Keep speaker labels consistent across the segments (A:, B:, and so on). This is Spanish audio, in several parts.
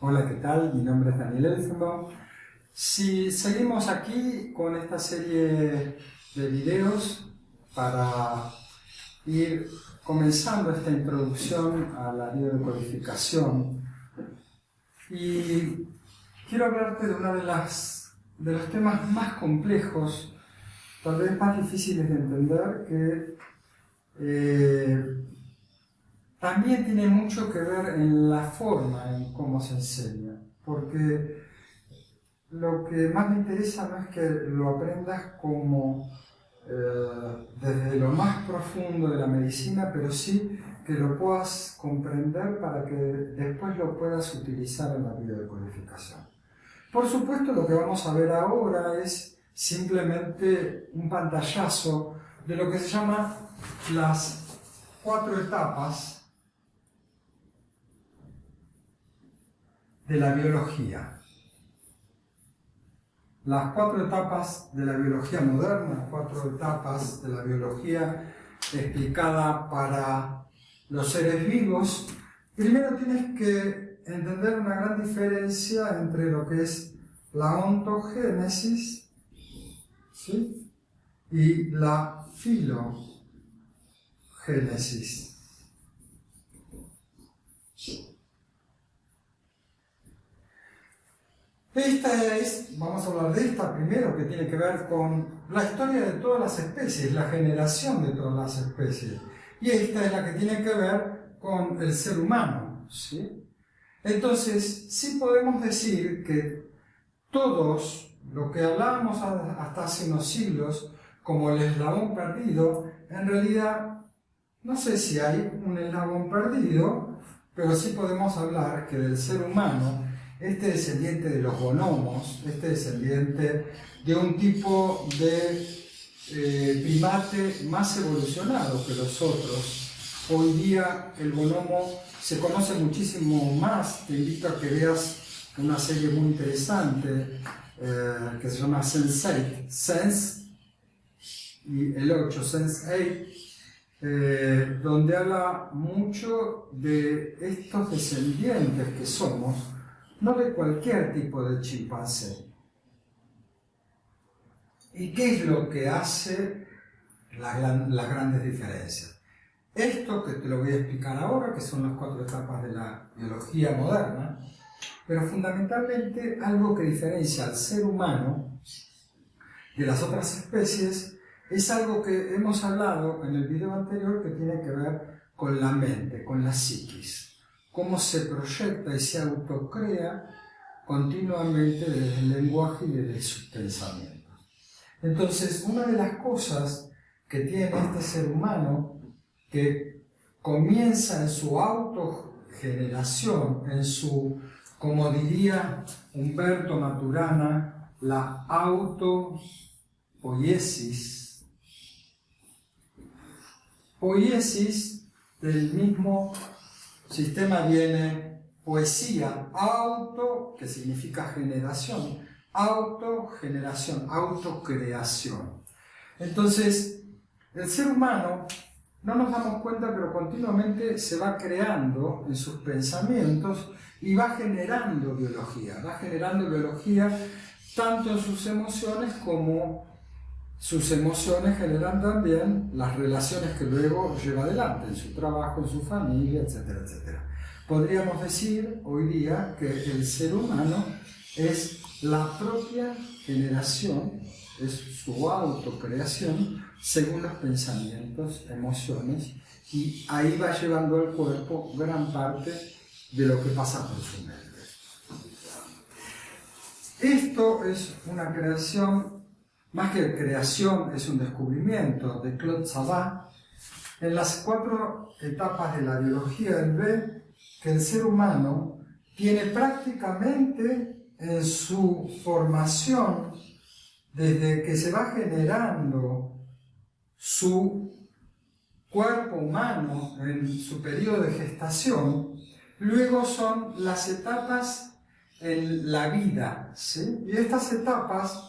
A: Hola, ¿qué tal? Mi nombre es Daniel Elfenbaum. Si seguimos aquí con esta serie de videos para ir comenzando esta introducción a la biodecodificación, y quiero hablarte de uno de los temas más complejos, tal vez más difíciles de entender, que también tiene mucho que ver en la forma en cómo se enseña, porque lo que más me interesa no es que lo aprendas como desde lo más profundo de la medicina, pero sí que lo puedas comprender para que después lo puedas utilizar en la biodecodificación. Por supuesto, lo que vamos a ver ahora es simplemente un pantallazo de lo que se llama las 4 etapas de la biología. Las 4 etapas de la biología moderna, 4 etapas de la biología explicada para los seres vivos. Primero tienes que entender una gran diferencia entre lo que es la ontogénesis, ¿sí?, y la filogénesis. Vamos a hablar de esta primero, que tiene que ver con la historia de todas las especies, la generación de todas las especies. Y esta es la que tiene que ver con el ser humano, ¿sí? Entonces, sí podemos decir que todos, lo que hablábamos hasta hace unos siglos, como el eslabón perdido, en realidad, no sé si hay un eslabón perdido, pero sí podemos hablar que del ser humano, este descendiente de los bonomos, este descendiente de un tipo de primate más evolucionado que los otros. Hoy día el bonomo se conoce muchísimo más. Te invito a que veas una serie muy interesante que se llama Sense8, Sense y el 8, Sense8, donde habla mucho de estos descendientes que somos, no de cualquier tipo de chimpancé. ¿Y qué es lo que hace las grandes diferencias? Esto que te lo voy a explicar ahora, que son las 4 etapas de la biología moderna, pero fundamentalmente algo que diferencia al ser humano de las otras especies es algo que hemos hablado en el video anterior, que tiene que ver con la mente, con la psiquis. Cómo se proyecta y se autocrea continuamente desde el lenguaje y desde sus pensamientos. Entonces, una de las cosas que tiene este ser humano, que comienza en su autogeneración, en su, como diría Humberto Maturana, la autopoiesis. Poiesis, del mismo sistema viene poesía, auto, que significa generación, autogeneración, autocreación. Entonces, el ser humano, no nos damos cuenta, pero continuamente se va creando en sus pensamientos y va generando biología tanto en sus emociones como sus emociones generan también las relaciones que luego lleva adelante en su trabajo, en su familia, etcétera, etcétera. Podríamos decir hoy día que el ser humano es la propia generación, es su autocreación según los pensamientos, emociones, y ahí va llevando al cuerpo gran parte de lo que pasa por su mente. Esto es una creación, más que creación, es un descubrimiento de Claude Sabat. En las 4 etapas de la biología, él ve que el ser humano tiene prácticamente en su formación, desde que se va generando su cuerpo humano en su periodo de gestación, luego son las etapas en la vida, ¿sí? Y estas etapas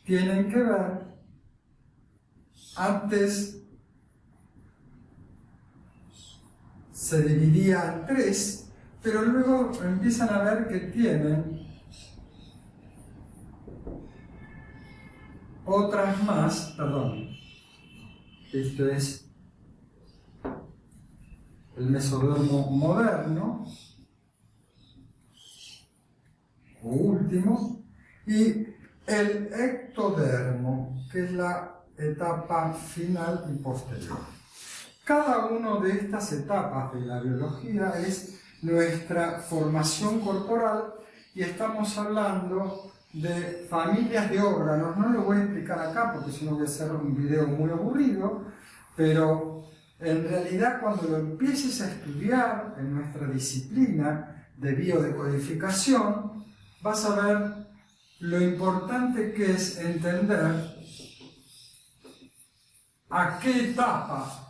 A: tienen que ver antes se dividía en 3, pero luego empiezan a ver que tienen otras más, perdón, esto es el mesodermo moderno, o último, y el ectodermo, que es la etapa final y posterior. Cada una de estas etapas de la biología es nuestra formación corporal y estamos hablando de familias de órganos. No lo voy a explicar acá porque si no voy a hacer un video muy aburrido, pero en realidad cuando lo empieces a estudiar en nuestra disciplina de biodecodificación, vas a ver lo importante que es entender a qué etapa,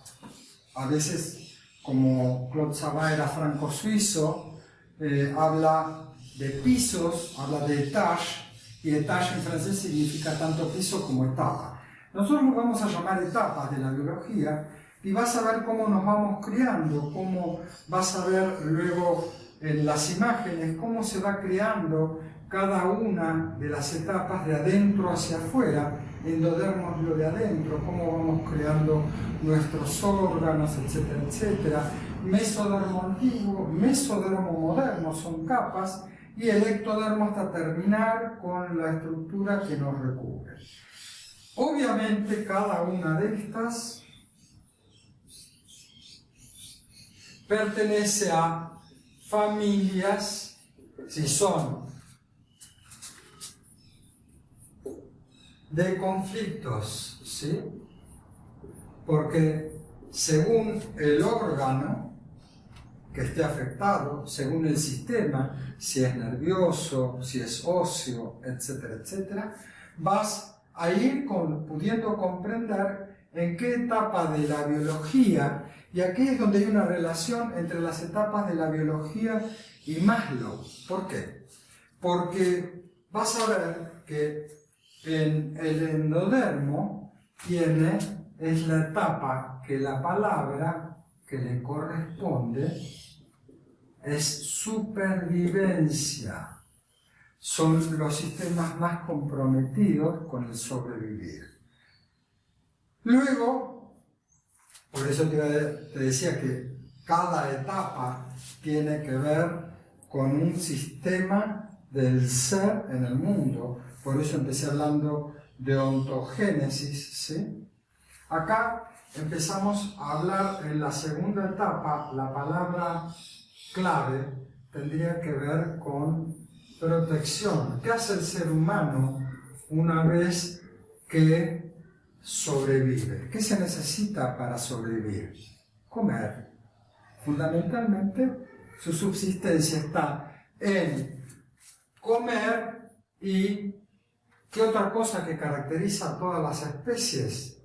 A: a veces como Claude Savart era franco-suizo, habla de pisos, habla de étage, y étage en francés significa tanto piso como etapa. Nosotros nos vamos a llamar etapas de la biología y vas a ver cómo nos vamos criando, cómo vas a ver luego en las imágenes cómo se va creando cada una de las etapas de adentro hacia afuera, endodermo lo de adentro, cómo vamos creando nuestros órganos, etcétera, etcétera. Mesodermo antiguo, mesodermo moderno, son capas, y el ectodermo hasta terminar con la estructura que nos recubre. Obviamente cada una de estas pertenece a familias, si son de conflictos, ¿sí? Porque según el órgano que esté afectado, según el sistema, si es nervioso, si es óseo, etcétera, etcétera, vas a ir pudiendo comprender en qué etapa de la biología, y aquí es donde hay una relación entre las etapas de la biología y Maslow. ¿Por qué? Porque vas a ver que en el endodermo es la etapa que la palabra que le corresponde es supervivencia. Son los sistemas más comprometidos con el sobrevivir. Luego, por eso te decía que cada etapa tiene que ver con un sistema del ser en el mundo. Por eso empecé hablando de ontogénesis, ¿sí? Acá empezamos a hablar en la segunda etapa, la palabra clave tendría que ver con protección. ¿Qué hace el ser humano una vez que sobrevive? ¿Qué se necesita para sobrevivir? Comer. Fundamentalmente, su subsistencia está en comer. ¿Y qué otra cosa que caracteriza a todas las especies?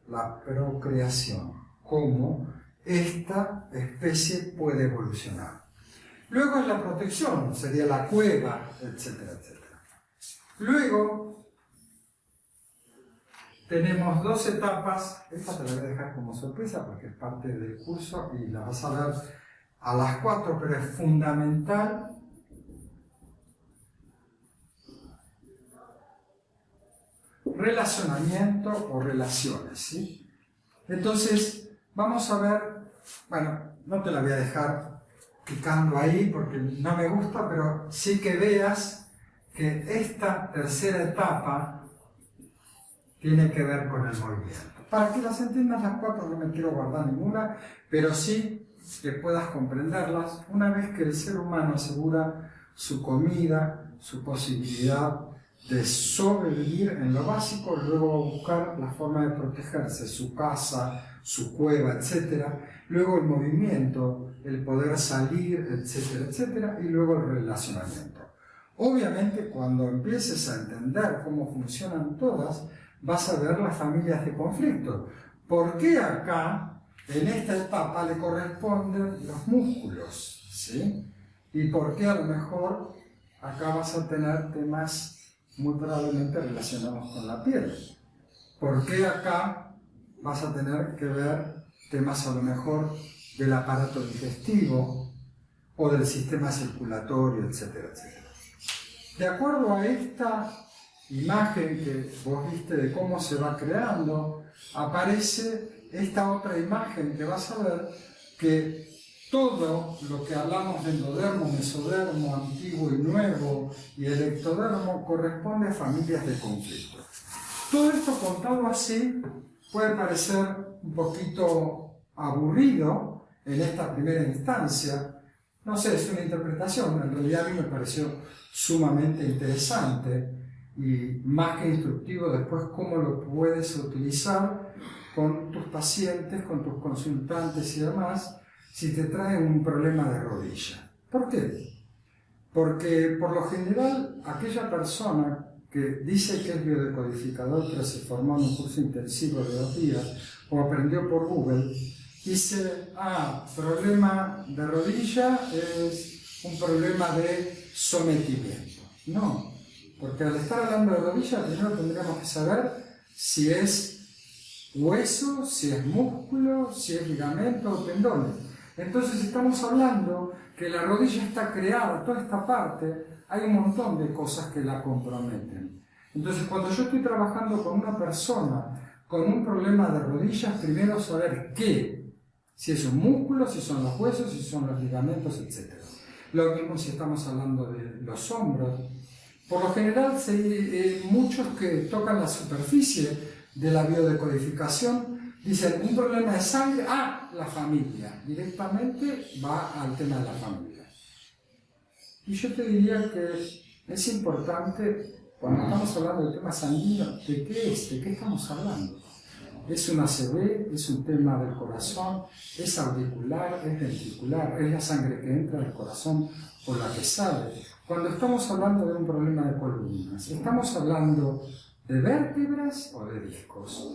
A: La procreación. Cómo esta especie puede evolucionar. Luego es la protección, sería la cueva, etcétera, etcétera. Luego tenemos dos etapas, esta te la voy a dejar como sorpresa porque es parte del curso y la vas a ver a las 4, pero es fundamental. Relacionamiento o relaciones, ¿sí? Entonces, vamos a ver, bueno, no te la voy a dejar picando ahí porque no me gusta, pero sí que veas que esta tercera etapa tiene que ver con el movimiento. Para que las entiendas las 4 no me quiero guardar ninguna, pero sí que puedas comprenderlas una vez que el ser humano asegura su comida, su posibilidad de sobrevivir en lo básico, luego va a buscar la forma de protegerse, su casa, su cueva, etc. Luego el movimiento, el poder salir, etcétera, etcétera, y luego el relacionamiento. Obviamente, cuando empieces a entender cómo funcionan todas, vas a ver las familias de conflicto. ¿Por qué acá, en esta etapa, le corresponden los músculos? ¿Sí? ¿Y por qué a lo mejor acá vas a tener temas muy probablemente relacionados con la piel? ¿Por qué acá vas a tener que ver temas a lo mejor del aparato digestivo o del sistema circulatorio, etcétera, etcétera. De acuerdo a esta imagen que vos viste de cómo se va creando, aparece esta otra imagen que vas a ver que todo lo que hablamos de endodermo, mesodermo, antiguo y nuevo y el ectodermo corresponde a familias de conflicto. Todo esto contado así puede parecer un poquito aburrido en esta primera instancia. No sé, es una interpretación, en realidad a mí me pareció sumamente interesante y más que instructivo después cómo lo puedes utilizar con tus pacientes, con tus consultantes y demás, si te traen un problema de rodilla. ¿Por qué? Porque por lo general aquella persona que dice que es biodecodificador pero se formó en un curso intensivo de 2 días o aprendió por Google, dice, problema de rodilla es un problema de sometimiento. No, porque al estar hablando de rodilla primero tendríamos que saber si es hueso, si es músculo, si es ligamento o tendones. Entonces estamos hablando que la rodilla está creada, toda esta parte, hay un montón de cosas que la comprometen. Entonces cuando yo estoy trabajando con una persona con un problema de rodillas, primero saber qué, si es un músculo, si son los huesos, si son los ligamentos, etc. Lo mismo si estamos hablando de los hombros. Por lo general, muchos que tocan la superficie de la biodecodificación dicen un problema de sangre, la familia. Directamente va al tema de la familia. Y yo te diría que es importante, cuando estamos hablando del tema sanguíneo, ¿de qué es? ¿De qué estamos hablando? ¿Es un ACV? ¿Es un tema del corazón? ¿Es auricular? ¿Es ventricular? ¿Es la sangre que entra del corazón o la que sale? Cuando estamos hablando de un problema de columnas, ¿estamos hablando de vértebras o de discos?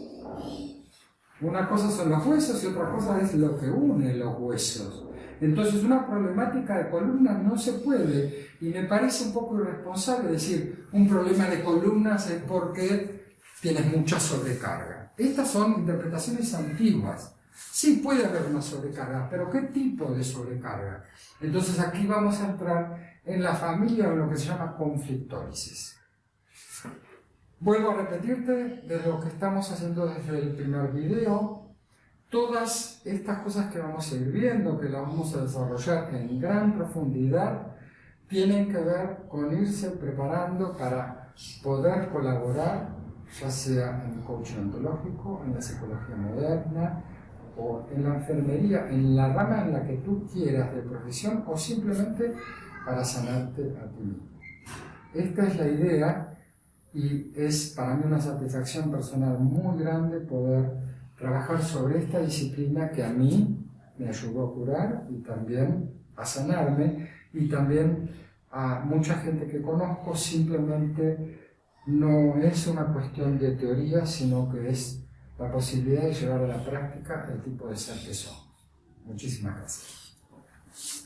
A: Una cosa son los huesos y otra cosa es lo que une los huesos. Entonces una problemática de columnas no se puede, y me parece un poco irresponsable decir un problema de columnas es porque tienes mucha sobrecarga. Estas son interpretaciones antiguas. Sí puede haber una sobrecarga, pero ¿qué tipo de sobrecarga? Entonces aquí vamos a entrar en la familia o en lo que se llama conflictólisis. Vuelvo a repetirte de lo que estamos haciendo desde el primer video. Todas estas cosas que vamos a ir viendo, que las vamos a desarrollar en gran profundidad, tienen que ver con irse preparando para poder colaborar, ya sea en el coaching ontológico, en la psicología moderna, o en la enfermería, en la rama en la que tú quieras de profesión, o simplemente para sanarte a ti mismo. Esta es la idea y es para mí una satisfacción personal muy grande poder trabajar sobre esta disciplina que a mí me ayudó a curar y también a sanarme, y también a mucha gente que conozco. Simplemente no es una cuestión de teoría, sino que es la posibilidad de llevar a la práctica el tipo de ser que somos. Muchísimas gracias.